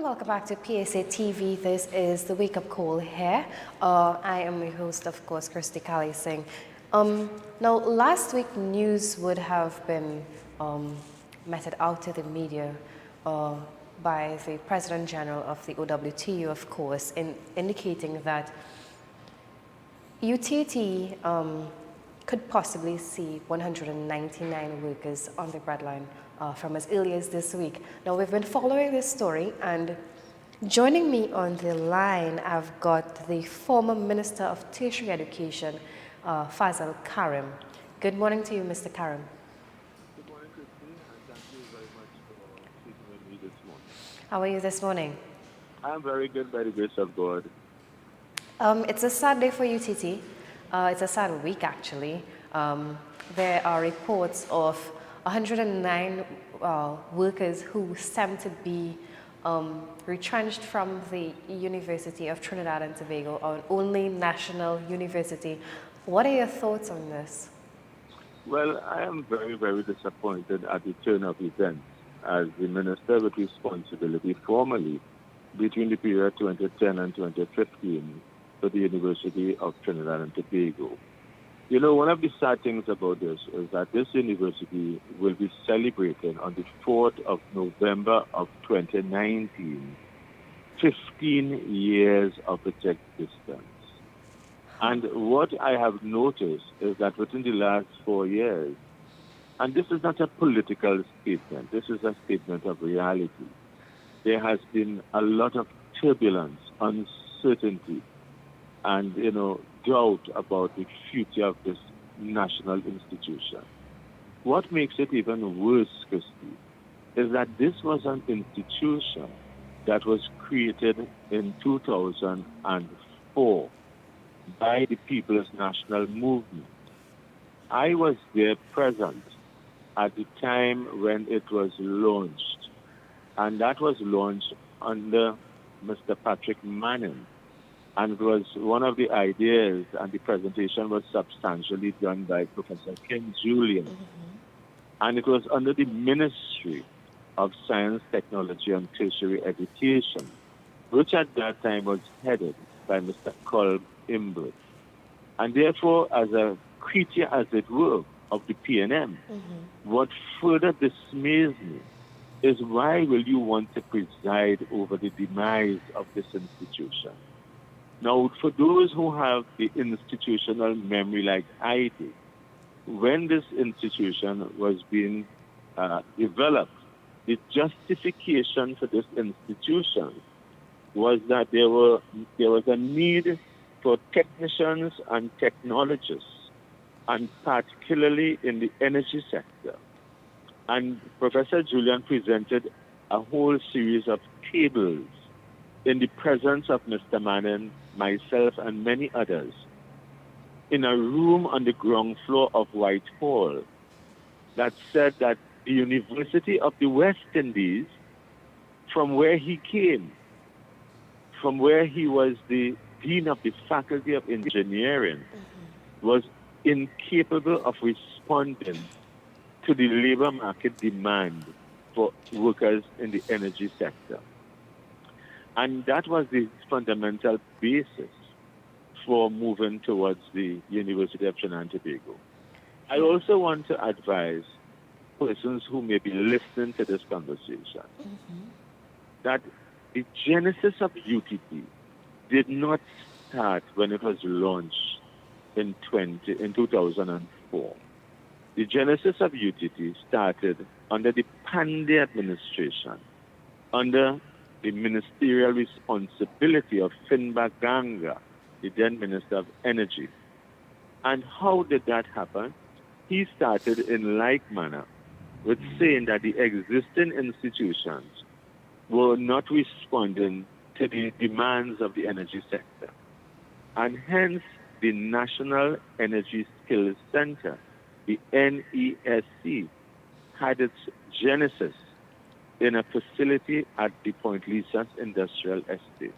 welcome back to PSA TV. This is the Wake Up Call here. I am your host, of course, Christy Kali Singh. Now, last week news would have been meted out to the media by the President General of the OWTU, of course, indicating that UTT could possibly see 199 workers on the breadline from as early as this week. Now, we've been following this story, and joining me on the line, I've got the former Minister of Tertiary Education, Fazal Karim. Good morning to you, Mr. Karim. Good morning, Christine, and thank you very much for speaking with me this morning. How are you this morning? I'm very good by the grace of God. It's a sad day for UTT. It's a sad week, actually. There are reports of 109 workers who seem to be retrenched from the University of Trinidad and Tobago, our only national university. What are your thoughts on this? Well, I am very, very disappointed at the turn of events as the Minister with responsibility formally between the period 2010 and 2015 for the University of Trinidad and Tobago. You know, one of the sad things about this is that this university will be celebrating on the 4th of November of 2019, 15 years of its existence. And what I have noticed is that within the last 4 years, and this is not a political statement, this is a statement of reality, there has been a lot of turbulence, uncertainty, and, doubt about the future of this national institution. What makes it even worse, Christy, is that this was an institution that was created in 2004 by the People's National Movement. I was there present at the time when it was launched, and that was launched under Mr. Patrick Manning. And it was one of the ideas, and the presentation was substantially done by Professor Ken Julian. Mm-hmm. And it was under the Ministry of Science, Technology, and Tertiary Education, which at that time was headed by Mr. Colm Imbert. And therefore, as a creature, as it were, of the PNM, Mm-hmm. what further dismays me is why will you want to preside over the demise of this institution? Now, for those who have the institutional memory like I do, when this institution was being developed, the justification for this institution was that there was a need for technicians and technologists, and particularly in the energy sector. And Professor Julian presented a whole series of tables in the presence of Mr. Manning, myself, and many others, in a room on the ground floor of Whitehall that said that the University of the West Indies, from where he came, from where he was the Dean of the Faculty of Engineering, was incapable of responding to the labor market demand for workers in the energy sector. And that was the fundamental basis for moving towards the University of Trinidad and Tobago. I also want to advise persons who may be listening to this conversation that the genesis of UTT did not start when it was launched in 2004. The genesis of UTT started under the Pandey administration, under the ministerial responsibility of Finbar Ganga, the then Minister of Energy. And how did that happen? He started in like manner with saying that the existing institutions were not responding to the demands of the energy sector. And hence the National Energy Skills Center, the NESC, had its genesis in a facility at the Point Lisas Industrial Estate.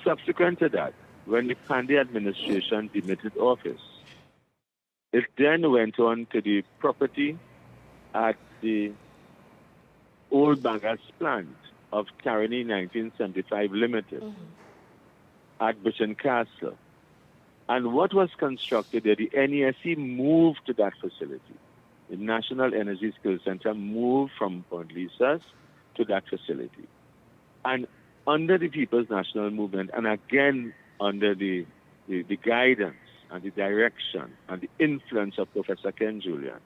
Subsequent to that, when the Pandey administration demitted office, it then went on to the property at the Old Bangas plant of Tertiary 1975 Limited at Britain Castle. And what was constructed there, the NESE moved to that facility. The National Energy Skills Center moved from Point Lisas to that facility. And under the People's National Movement, and again under the guidance and the direction and the influence of Professor Ken Julian,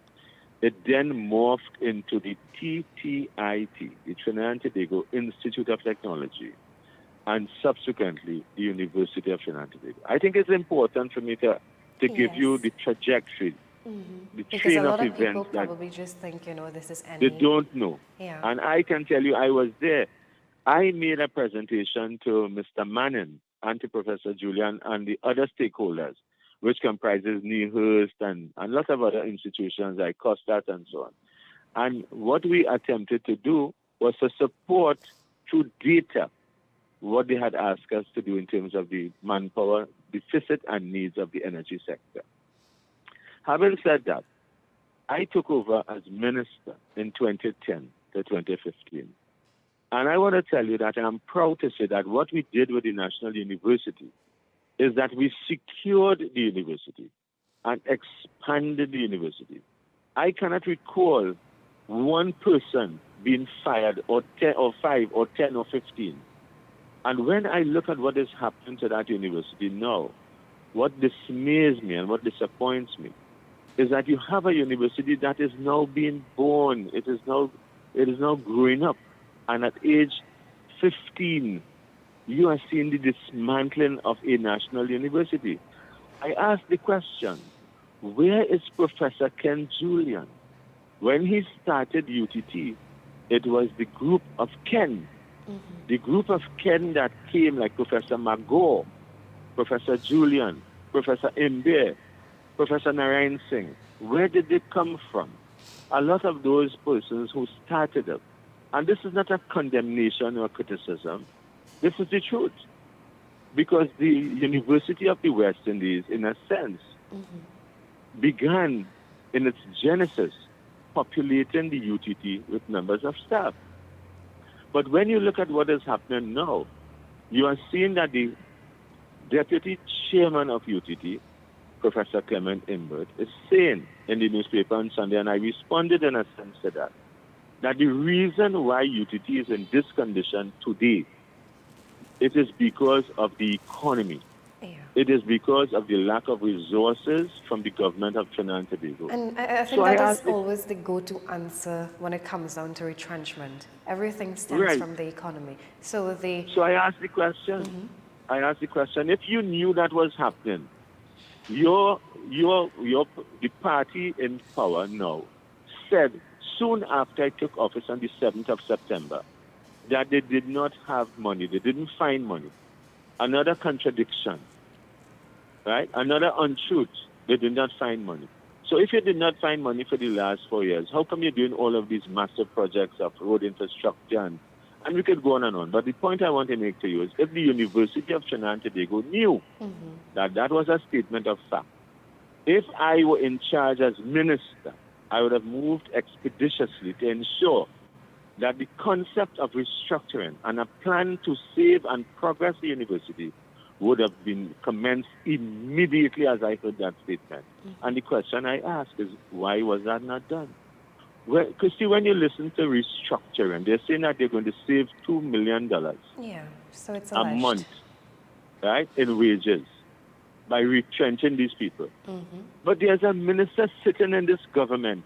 it then morphed into the TTIT, the Trinidad and Tobago Institute of Technology, and subsequently the University of Trinidad and Tobago. I think it's important for me to give you the trajectory, the Because chain a lot of of people events that probably just think, this is they any... don't know. Yeah. And I can tell you, I was there. I made a presentation to Mr. Manning and to Professor Julian and the other stakeholders, which comprises NEHURST and a lot of other institutions like COSTAT and so on. And what we attempted to do was to support through data what they had asked us to do in terms of the manpower deficit and needs of the energy sector. Having said that, I took over as minister in 2010 to 2015. And I want to tell you that I'm proud to say that what we did with the National University is that we secured the university and expanded the university. I cannot recall one person being fired or 10 or 5 or 10 or 15. And when I look at what is happening to that university now, what dismays me and what disappoints me is that you have a university that is now being born. It is now growing up. And at age 15, you are seeing the dismantling of a national university. I ask the question, where is Professor Ken Julian? When he started UTT, it was the group of Ken. The group of Ken that came, like Professor Magor, Professor Julian, Professor Imbe, Professor Narayan Singh. Where did they come from? A lot of those persons who started up. And this is not a condemnation or criticism. This is the truth. Because the University of the West Indies, in a sense, began in its genesis populating the UTT with members of staff. But when you look at what is happening now, you are seeing that the deputy chairman of UTT, Professor Clement Imbert, is saying in the newspaper on Sunday, and I responded in a sense to that, that the reason why UTT is in this condition today, it is because of the economy. Yeah. It is because of the lack of resources from the government of Trinidad and Tobago. And I think that is always the go-to answer when it comes down to retrenchment. Everything stems from the economy. So I asked the question. I asked the question, if you knew that was happening, the party in power now said soon after I took office on the 7th of September that they did not have money. They didn't find money. Another contradiction, right? Another untruth. They did not find money. So if you did not find money for the last 4 years, how come you're doing all of these massive projects of road infrastructure? And we could go on and on. But the point I want to make to you is if the University of Trinidad and Tobago knew that that was a statement of fact, if I were in charge as minister, I would have moved expeditiously to ensure that the concept of restructuring and a plan to save and progress the university would have been commenced immediately as I heard that statement. And the question I ask is, why was that not done? Well, because see, when you listen to restructuring, they're saying that they're going to save $2 million so it's a month, right, in wages by retrenching these people. But there's a minister sitting in this government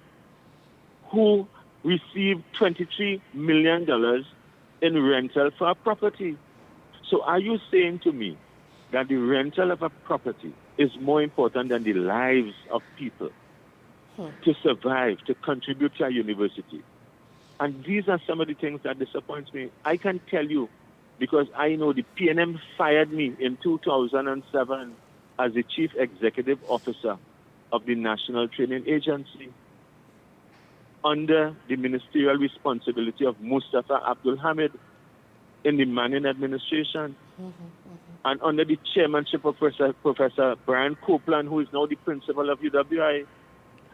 who received $23 million in rental for a property. So are you saying to me that the rental of a property is more important than the lives of people to survive, to contribute to a university? And these are some of the things that disappoints me. I can tell you, because I know the PNM fired me in 2007 as the Chief Executive Officer of the National Training Agency, under the ministerial responsibility of Mustafa Abdul Hamid in the Manning administration, and under the chairmanship of Professor Brian Copeland, who is now the principal of UWI.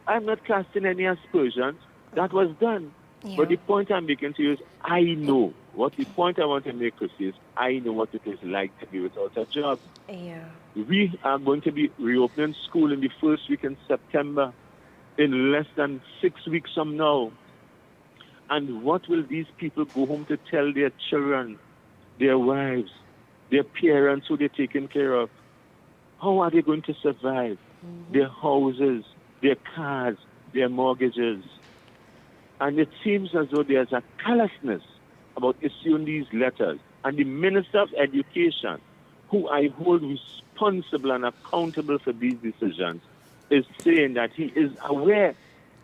I'm not casting any aspersions. That was done. But the point I'm making to you is, I know What the point I want to make, Chris, is I know what it is like to be without a job. Yeah. We are going to be reopening school in the first week in September, in less than 6 weeks from now. And what will these people go home to tell their children, their wives, their parents who they're taking care of? How are they going to survive? Their houses, their cars, their mortgages. And it seems as though there's a callousness about issuing these letters. And the Minister of Education, who I hold responsible and accountable for these decisions, is saying that he is aware.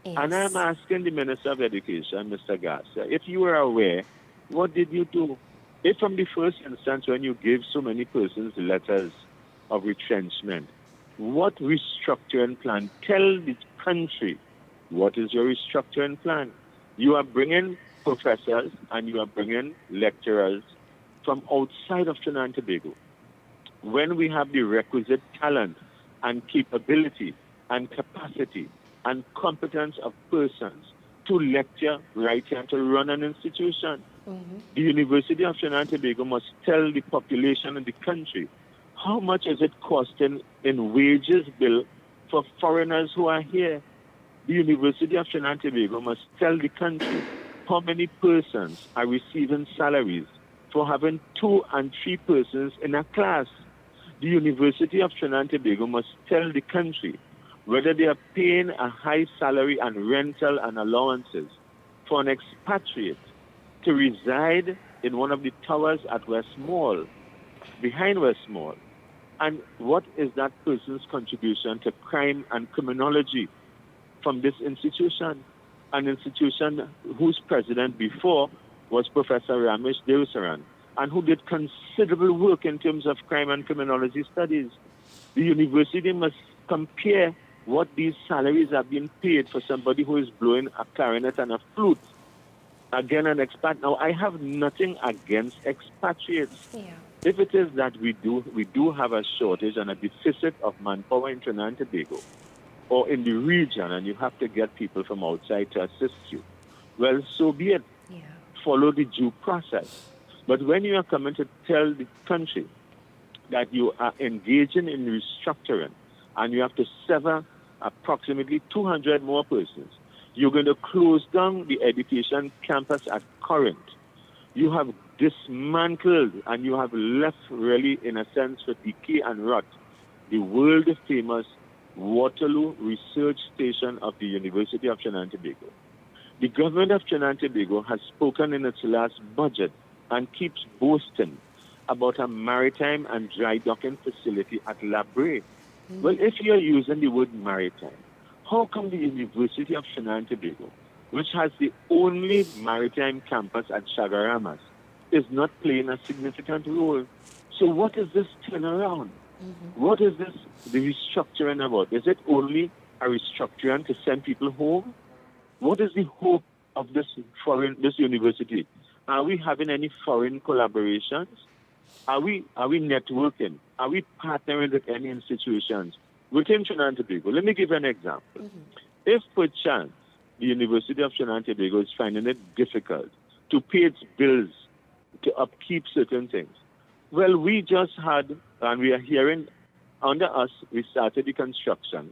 Yes. And I'm asking the Minister of Education, Mr. Garcia, if you were aware, what did you do? If from the first instance when you gave so many persons letters of retrenchment, what restructuring plan? Tell the country, what is your restructuring plan? You are bringing professors and you are bringing lecturers from outside of Trinidad and Tobago. When we have the requisite talent and capability and capacity and competence of persons to lecture, write, and to run an institution, the University of Trinidad and Tobago must tell the population in the country how much is it costing in wages bill for foreigners who are here. The University of Trinidad and Tobago must tell the country how many persons are receiving salaries for having 2 and 3 persons in a class. The University of Trinidad and Tobago must tell the country whether they are paying a high salary and rental and allowances for an expatriate to reside in one of the towers at West Mall, behind West Mall. And what is that person's contribution to crime and criminology from this institution? An institution whose president before was Professor Ramesh Devasaran, and who did considerable work in terms of crime and criminology studies. The university must compare what these salaries are being paid for somebody who is blowing a clarinet and a flute. Again, an expat. Now, I have nothing against expatriates. Yeah. If it is that we do have a shortage and a deficit of manpower in Trinidad and Tobago or in the region, and you have to get people from outside to assist you, well, so be it. Yeah. Follow the due process. But when you are coming to tell the country that you are engaging in restructuring and you have to sever approximately 200 more persons, you're going to close down the education campus at Corinth. You have dismantled and you have left really, in a sense, for decay and rot, the world-famous Waterloo Research Station of the University of Trinidad and Tobago. The government of Trinidad and Tobago has spoken in its last budget and keeps boasting about a maritime and dry docking facility at La Brea. Well, if you're using the word maritime, how come the University of Trinidad and Tobago, which has the only maritime campus at Chagaramas, is not playing a significant role? So what is this turnaround? What is this, the restructuring about? Is it only a restructuring to send people home? What is the hope of this university? Are we having any foreign collaborations? Are we networking? Are we partnering with any institutions within Trinidad and Tobago? Let me give an example. If perchance the University of Trinidad and Tobago is finding it difficult to pay its bills, to upkeep certain things, well, we just had, and we are hearing, under us, we started the construction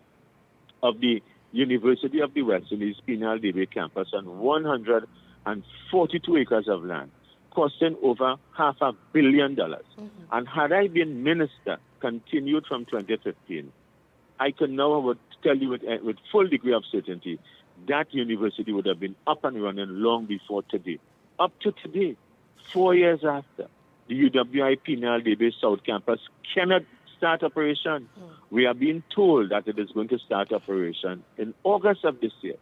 of the University of the West Indies Penal Debe campus on 142 acres of land, costing over $500 million. And had I been minister, continued from 2015, I can now tell you with full degree of certainty that university would have been up and running long before today. Up to today, 4 years after, the UWI Penal Debe South Campus cannot start operation. We are being told that it is going to start operation in August of this year.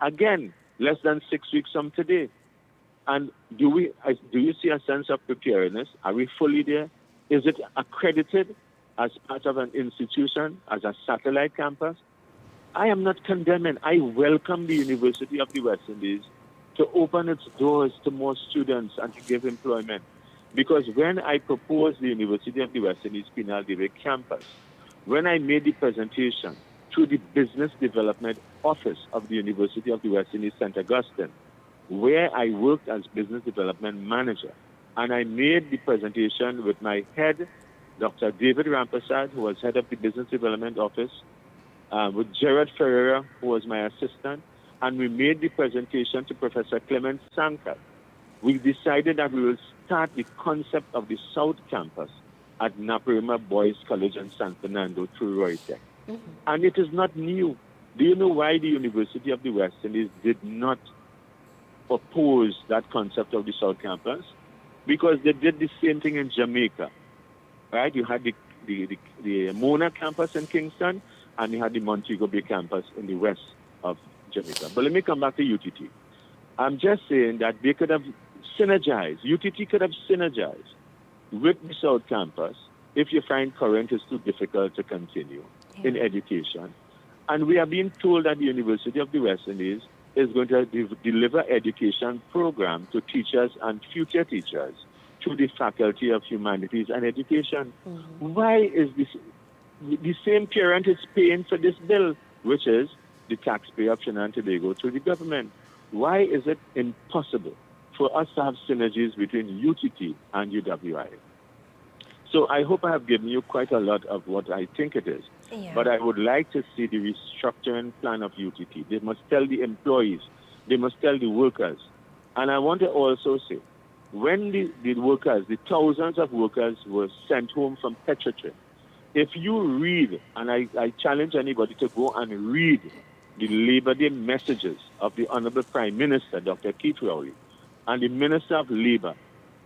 Again, less than 6 weeks from today. And do you see a sense of preparedness? Are we fully there? Is it accredited as part of an institution, as a satellite campus? I am not condemning. I welcome the University of the West Indies to open its doors to more students and to give employment. Because when I proposed the University of the West Indies Penal Debe campus, when I made the presentation through the Business Development Office of the University of the West Indies St. Augustine, where I worked as business development manager. And I made the presentation with my head, Dr. David Rampasad, who was head of the business development office, with Gerard Ferreira, who was my assistant, and we made the presentation to Professor Clement Sankat. We decided that we will start the concept of the South Campus at Naparima Boys College in San Fernando through Roytech. And it is not new. Do you know why the University of the West Indies did not propose that concept of the South Campus? Because they did the same thing in Jamaica, right? You had the Mona campus in Kingston, and you had the Montego Bay campus in the west of Jamaica. But let me come back to UTT. I'm just saying that they could have synergized, UTT could have synergized with the South Campus if you find current is too difficult to continue in education. And we are being told that the University of the West Indies is going to deliver education program to teachers and future teachers through the Faculty of Humanities and Education. Why is this? The same parent is paying for this bill, which is the taxpayer of Trinidad and Tobago through the government. Why is it impossible for us to have synergies between UTT and UWI? So I hope I have given you quite a lot of what I think it is. But I would like to see the restructuring plan of UTT. They must tell the employees. They must tell the workers. And I want to also say, when the workers, the thousands of workers were sent home from Tertiary, if you read, and I challenge anybody to go and read the Labor Day messages of the Honorable Prime Minister, Dr. Keith Rowley, and the Minister of Labor,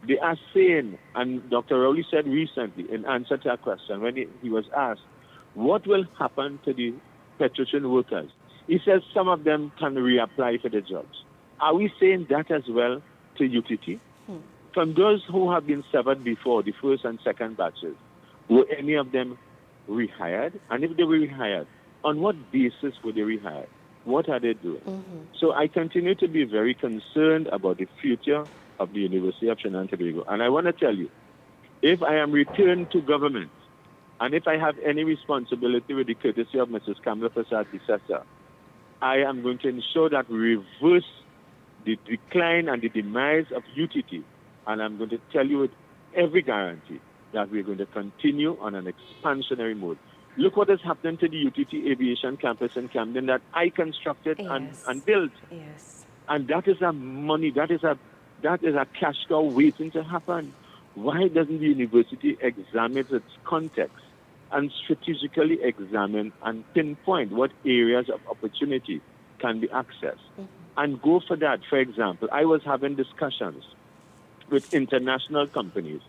they are saying, and Dr. Rowley said recently in answer to a question when he was asked, what will happen to the petrolician workers? He says some of them can reapply for the jobs. Are we saying that as well to UTT? From those who have been severed before, the first and second batches, were any of them rehired? And if they were rehired, on what basis were they rehired? What are they doing? So I continue to be very concerned about the future of the University of Trinidad and Tobago. And I want to tell you, if I am returned to government, and if I have any responsibility with the courtesy of Mrs. Kamala Prasad, successor, I am going to ensure that we reverse the decline and the demise of UTT. And I'm going to tell you with every guarantee that we're going to continue on an expansionary mode. Look what is happening to the UTT Aviation Campus in Camden that I constructed and built. And that is a money, that is a cash cow waiting to happen. Why doesn't the university examine its context and strategically examine and pinpoint what areas of opportunity can be accessed and go for that? For example, I was having discussions with international companies,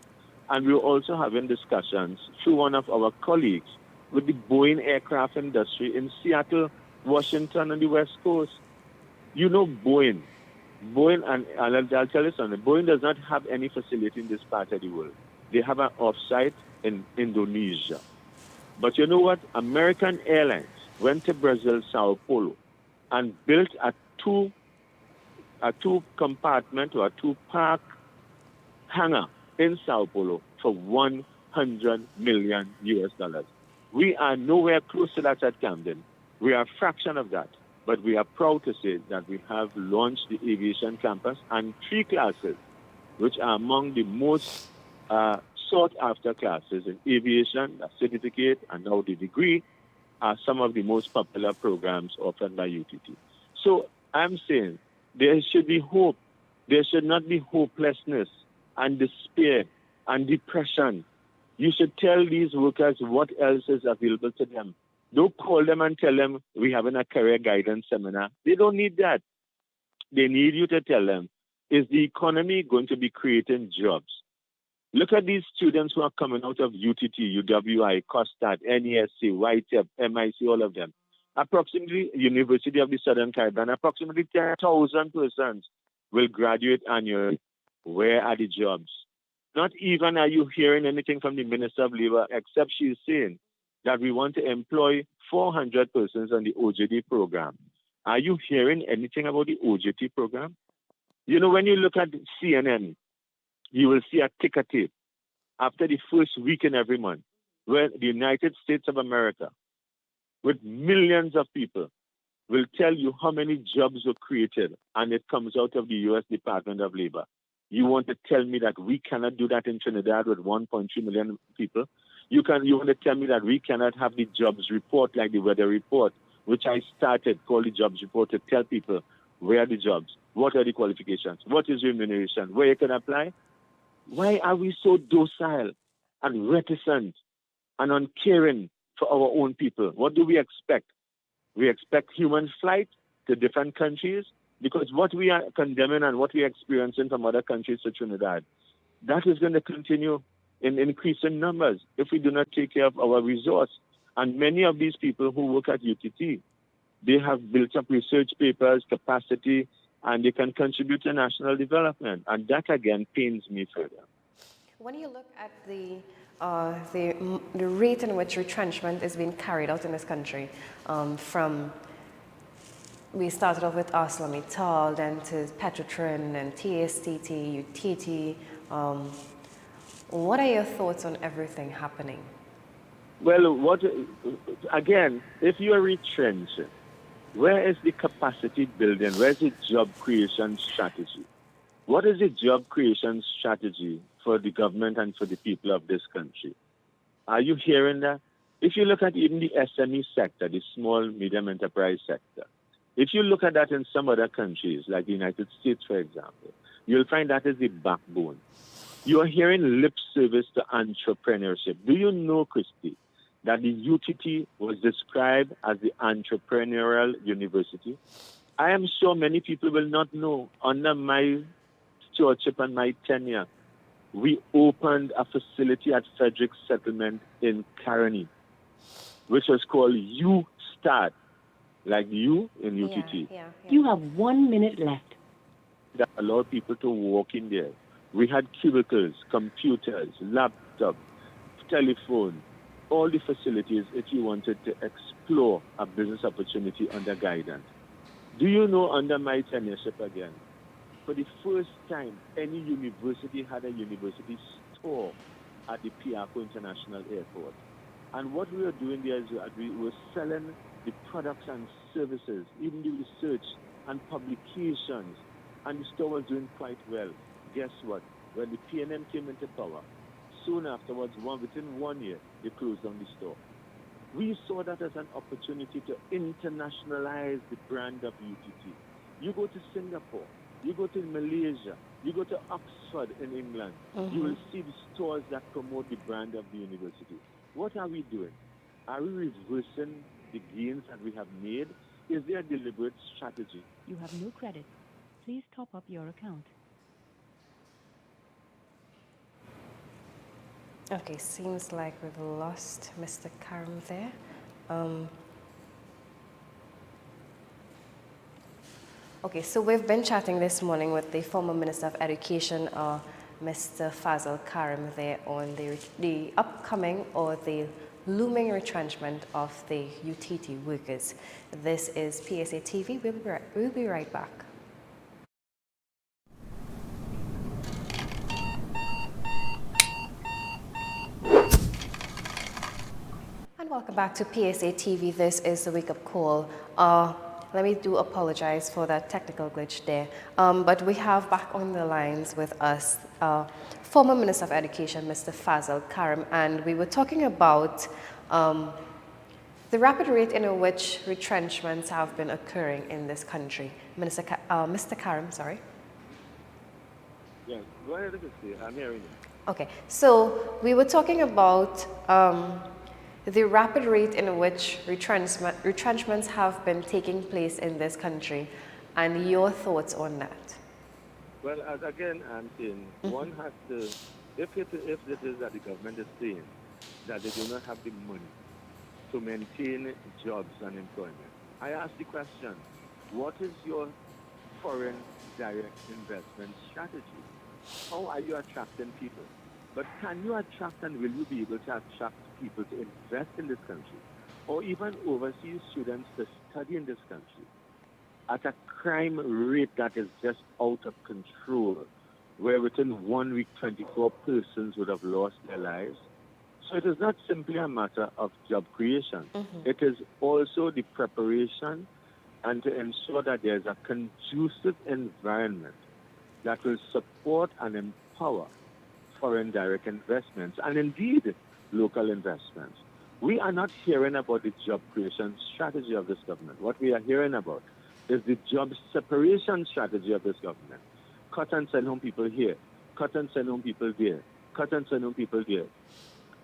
and we were also having discussions through one of our colleagues with the Boeing aircraft industry in Seattle, Washington, and the West Coast. You know Boeing, and I'll tell you something, Boeing does not have any facility in this part of the world. They have an offsite in Indonesia. But you know what? American Airlines went to Brazil, Sao Paulo, and built a two-compartment or a two-park hangar in Sao Paulo for $100 million US. We are nowhere close to that at Camden. We are a fraction of that. But we are proud to say that we have launched the aviation campus, and 3 classes, which are among the most sought-after classes in aviation, a certificate, and now the degree, are some of the most popular programs offered by UTT. So I'm saying there should be hope. There should not be hopelessness and despair and depression. You should tell these workers what else is available to them. Don't call them and tell them we're having a career guidance seminar. They don't need that. They need you to tell them, is the economy going to be creating jobs? Look at these students who are coming out of UTT, UWI, COSTAT, NESC, YTEP, MIC, all of them. Approximately, University of the Southern Caribbean, approximately 10,000 persons will graduate annually. Where are the jobs? Not even are you hearing anything from the Minister of Labor, except she's saying that we want to employ 400 persons on the OJT program. Are you hearing anything about the OJT program? You know, when you look at CNN, you will see a ticker tape after the first week in every month, where the United States of America, with millions of people, will tell you how many jobs were created, and it comes out of the U.S. Department of Labor. You want to tell me that we cannot do that in Trinidad with 1.2 million people? You want to tell me that we cannot have the jobs report like the weather report, which I started called the jobs report to tell people where are the jobs, what are the qualifications, what is remuneration, where you can apply? Why are we so docile and reticent and uncaring for our own people? What do we expect? We expect human flight to different countries because what we are condemning and what we are experiencing from other countries to Trinidad, that is going to continue in increasing numbers if we do not take care of our resource. And many of these people who work at UTT, they have built up research papers, capacity, and they can contribute to national development. And that, again, pains me further. When you look at the rate in which retrenchment is being carried out in this country, we started off with ArcelorMittal, then to Petrotrin, and TSTT, UTT. What are your thoughts on everything happening? Well, again, if you are retrenching, where is the capacity building? Where's the job creation strategy? What is the job creation strategy for the government and for the people of this country? Are you hearing that? If you look at even the SME sector, the small, medium enterprise sector, if you look at that in some other countries, like the United States, for example, you'll find that is the backbone. You are hearing lip service to entrepreneurship. Do you know, Christy, that the UTT was described as the entrepreneurial university? I am sure many people will not know. Under my stewardship and my tenure, we opened a facility at Frederick Settlement in Karim, which was called U-Start, like you in UTT. Yeah. You have 1 minute left. That allowed people to walk in there. We had cubicles, computers, laptops, telephone, all the facilities if you wanted to explore a business opportunity under guidance. Do you know, under my tenureship again, for the first time, any university had a university store at the Piarco International Airport. And what we were doing there is we were selling the products and services, even the research and publications, and the store was doing quite well. Guess what? When the PNM came into power, soon afterwards, within 1 year, they closed down the store. We saw that as an opportunity to internationalize the brand of UTT. You go to Singapore, you go to Malaysia, you go to Oxford in England, you will see the stores that promote the brand of the university. What are we doing? Are we reversing the gains that we have made? Is there a deliberate strategy? You have no credit. Please top up your account. Okay, seems like we've lost Mr. Karim there. Okay, so we've been chatting this morning with the former Minister of Education, Mr. Fazal Karim, there on the upcoming or the looming retrenchment of the UTT workers. This is PSA TV. We'll be right back. And welcome back to PSA TV. This is the wake-up call. Let me apologize for that technical glitch there. But we have back on the lines with us former Minister of Education, Mr. Fazal Karim, and we were talking about the rapid rate in which retrenchments have been occurring in this country. Mr. Karim, sorry. Yeah, go ahead, I'm hearing you. Okay, so we were talking about the rapid rate in which retrenchments have been taking place in this country, and your thoughts on that. Well, again, I'm saying one has to, if it is that the government is saying that they do not have the money to maintain jobs and employment, I ask the question, what is your foreign direct investment strategy? How are you attracting people? But can you attract and will you be able to attract people to invest in this country, or even overseas students to study in this country at a crime rate that is just out of control, where within 1 week 24 persons would have lost their lives? So it is not simply a matter of job creation. It is also the preparation and to ensure that there's a conducive environment that will support and empower foreign direct investments and indeed local investments. We are not hearing about the job creation strategy of this government. What we are hearing about is the job separation strategy of this government. Cut and send home people here, cut and send home people there, cut and send home people there.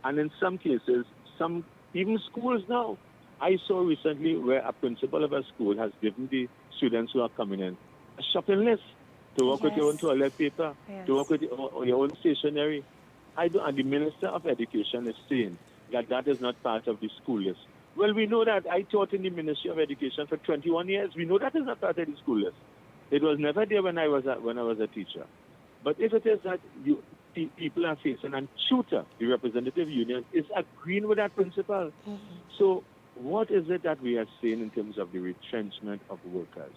And in some cases, even schools now. I saw recently where a principal of a school has given the students who are coming in a shopping list to work with your own toilet paper, to work with your own stationery. And the Minister of Education is saying that is not part of the school list. Well, we know that. I taught in the Ministry of Education for 21 years. We know that is not part of the school list. It was never there when I was a teacher. But if it is that people are facing, and tutor, the representative union, is agreeing with that principle. So what is it that we are seeing in terms of the retrenchment of workers?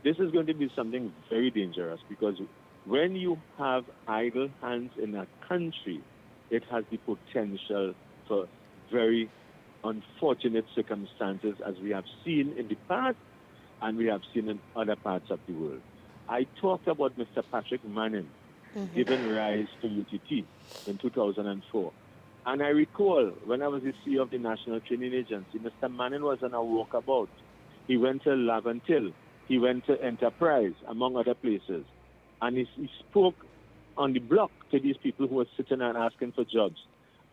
This is going to be something very dangerous, because when you have idle hands in a country, it has the potential for very unfortunate circumstances, as we have seen in the past and we have seen in other parts of the world. I talked about Mr. Patrick Manning giving rise to UTT in 2004. And I recall when I was the CEO of the National Training Agency, Mr. Manning was on a walkabout. He went to Laventil. He went to Enterprise, among other places. And he spoke on the block to these people who were sitting and asking for jobs.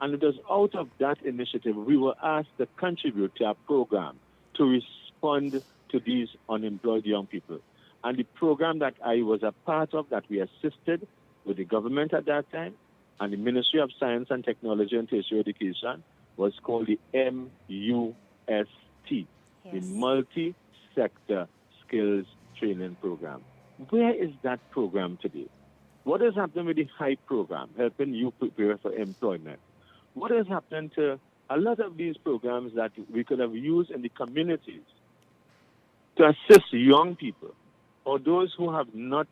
And it was out of that initiative we were asked to contribute to a program to respond to these unemployed young people. And the program that I was a part of, that we assisted with the government at that time, and the Ministry of Science and Technology and Tertiary Education, was called the MUST, the Multi-Sector Skills Training Program. Where is that program today? What is happening with the HYPE program, helping you prepare for employment? What is happening to a lot of these programs that we could have used in the communities to assist young people or those who have not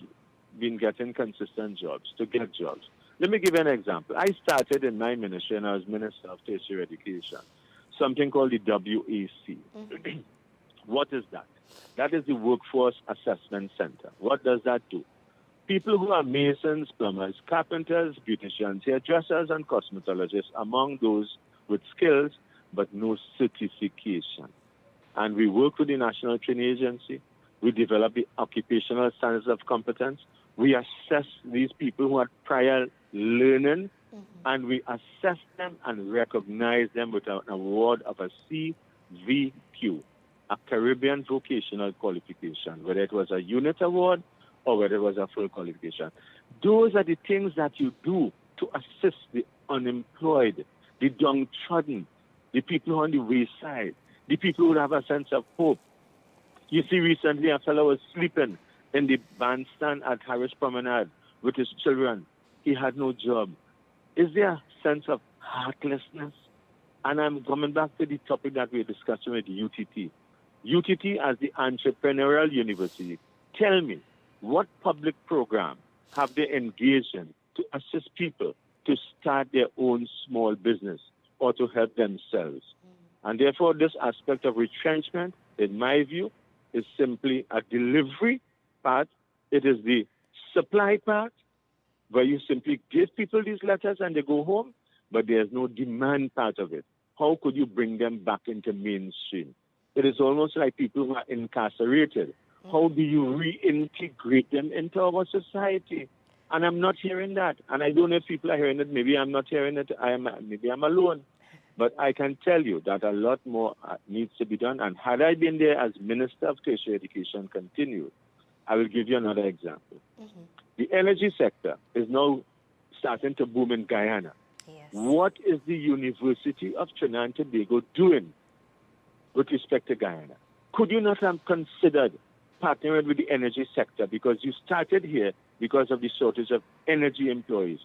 been getting consistent jobs to get jobs? Let me give you an example. I started in my ministry, and I was Minister of Tertiary Education, something called the WAC. What is that? That is the Workforce Assessment Center. What does that do? People who are masons, plumbers, carpenters, beauticians, hairdressers, and cosmetologists, among those with skills but no certification. And we work with the National Training Agency. We develop the occupational standards of competence. We assess these people who had prior learning, and we assess them and recognize them with an award of a CVQ, a Caribbean Vocational Qualification, whether it was a unit award or whether it was a full qualification. Those are the things that you do to assist the unemployed, the downtrodden, the people who are on the wayside, the people who have a sense of hope. You see, recently a fellow was sleeping in the bandstand at Harris Promenade with his children. He had no job. Is there a sense of heartlessness? And I'm coming back to the topic that we're discussing with UTT. UTT as the entrepreneurial university, tell me, what public program have they engaged in to assist people to start their own small business or to help themselves? And therefore, this aspect of retrenchment, in my view, is simply a delivery part. It is the supply part, where you simply give people these letters and they go home, but there's no demand part of it. How could you bring them back into mainstream? It is almost like people who are incarcerated. How do you reintegrate them into our society? And I'm not hearing that. And I don't know if people are hearing it. Maybe I'm not hearing it. Maybe I'm alone. But I can tell you that a lot more needs to be done. And had I been there as Minister of Tertiary Education continued, I will give you another example. The energy sector is now starting to boom in Guyana. What is the University of Trinidad and Tobago doing with respect to Guyana? Could you not have considered partnering with the energy sector, because you started here because of the shortage of energy employees?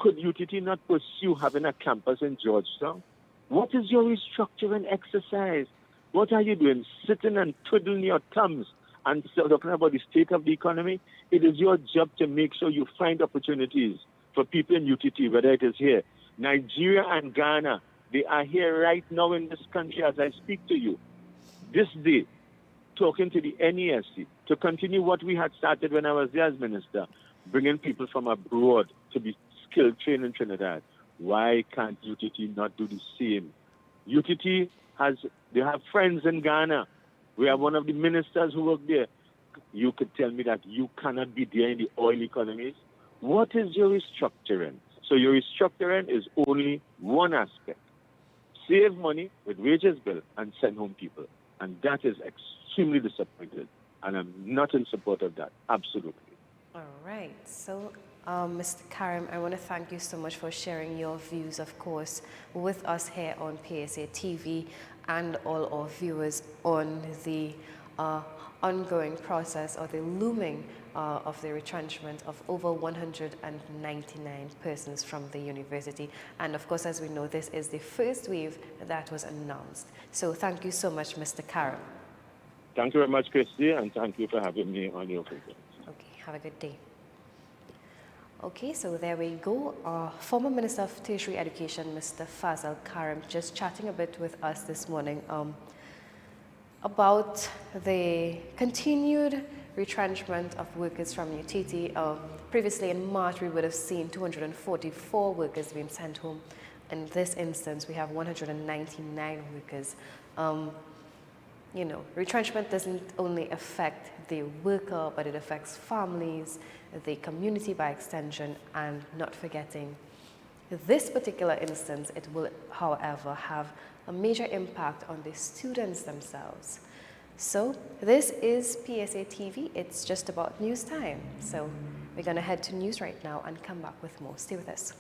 Could UTT not pursue having a campus in Georgetown? What is your restructuring exercise? What are you doing? Sitting and twiddling your thumbs and talking about the state of the economy? It is your job to make sure you find opportunities for people in UTT, whether it is here. Nigeria and Ghana, they are here right now in this country as I speak to you. This day, talking to the NESC to continue what we had started when I was there as minister, bringing people from abroad to be skilled trained in Trinidad. Why can't UTT not do the same? UTT they have friends in Ghana. We have one of the ministers who work there. You could tell me that you cannot be there in the oil economies. What is your restructuring? So your restructuring is only one aspect. Save money with wages bill and send home people. And that is extremely disappointing. And I'm not in support of that. Absolutely. All right. So, Mr. Karim, I want to thank you so much for sharing your views, of course, with us here on PSA TV and all our viewers on the ongoing process or the looming of the retrenchment of over 199 persons from the university. And of course, as we know, this is the first wave that was announced. So thank you so much, Mr. Karim. Thank you very much, Christy, and thank you for having me on your program. Okay, have a good day. Okay, so there we go. Former Minister of Tertiary Education, Mr. Fazal Karim, just chatting a bit with us this morning about the continued retrenchment of workers from UTT. Previously in March, we would have seen 244 workers being sent home. In this instance, we have 199 workers. You know, retrenchment doesn't only affect the worker, but it affects families, the community by extension, and not forgetting this particular instance, it will, however, have a major impact on the students themselves. So this is PSA TV. It's just about news time. So we're going to head to news right now and come back with more. Stay with us.